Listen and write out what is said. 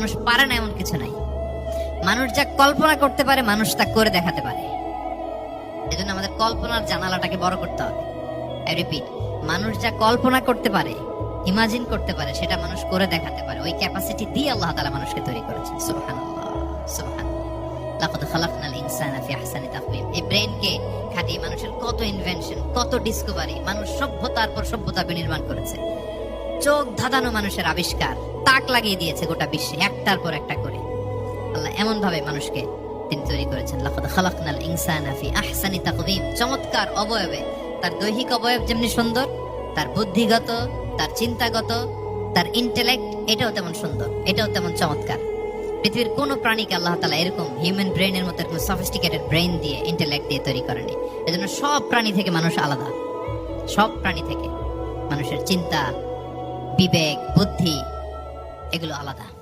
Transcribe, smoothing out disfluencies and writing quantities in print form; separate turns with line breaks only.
মানুষ পারে না এমন কিছু নাই। মানুষ যা কল্পনা করতে পারে মানুষ তা করে দেখাতে পারে। এজন্য আমাদের কল্পনার জানালাটাকে বড় করতে হবে। আই রিপিট, মানুষ যা কল্পনা করতে পারে, ইমাজিন করতে পারে, সেটা মানুষ করে দেখাতে পারে। ওই ক্যাপাসিটি দিয়ে আল্লাহ তাআলা মানুষকে তৈরি করেছেন। সুবহানাল্লাহ, সুবহানাল্লাহ। লাকাদ খালাকনাল ইনসানা ফি আহসানি তাকওয়িম। এই ব্রেনকে খাটিয়ে মানুষের কত ইনভেনশন, কত ডিসকভারি, মানুষ সভ্যতার পর সভ্যতা বিনির্মাণ করেছে। চোখ ধাঁধানো মানুষের আবিষ্কার তাক লাগিয়ে দিয়েছে গোটা বিশ্বে, একটার পর একটা করে। আল্লাহ এমন ভাবে মানুষকে তিনি তৈরি করেছেন। লাকাদ খালাকনাল ইনসানা ফি আহসানি তাকওয়িম। চমৎকার অবয়বে, তার দৈহিক অবয়ব যেমনি সুন্দর, তার বুদ্ধিগত, তার চিন্তাগত, তার ইন্টেলেক্ট এটাও তেমন সুন্দর, এটাও তেমন চমৎকার। পৃথিবীর কোন প্রাণীকে আল্লাহ তাআলা এরকম হিউম্যান ব্রেইনের মতো এরকম সফিস্টিকেটেড ব্রেইন দিয়ে, ইন্টেলেক্ট দিয়ে তৈরি করেনি। এজন্য সব প্রাণী থেকে মানুষ আলাদা। সব প্রাণী থেকে মানুষের চিন্তা, বিবেক, বুদ্ধি এগুলো আলাদা।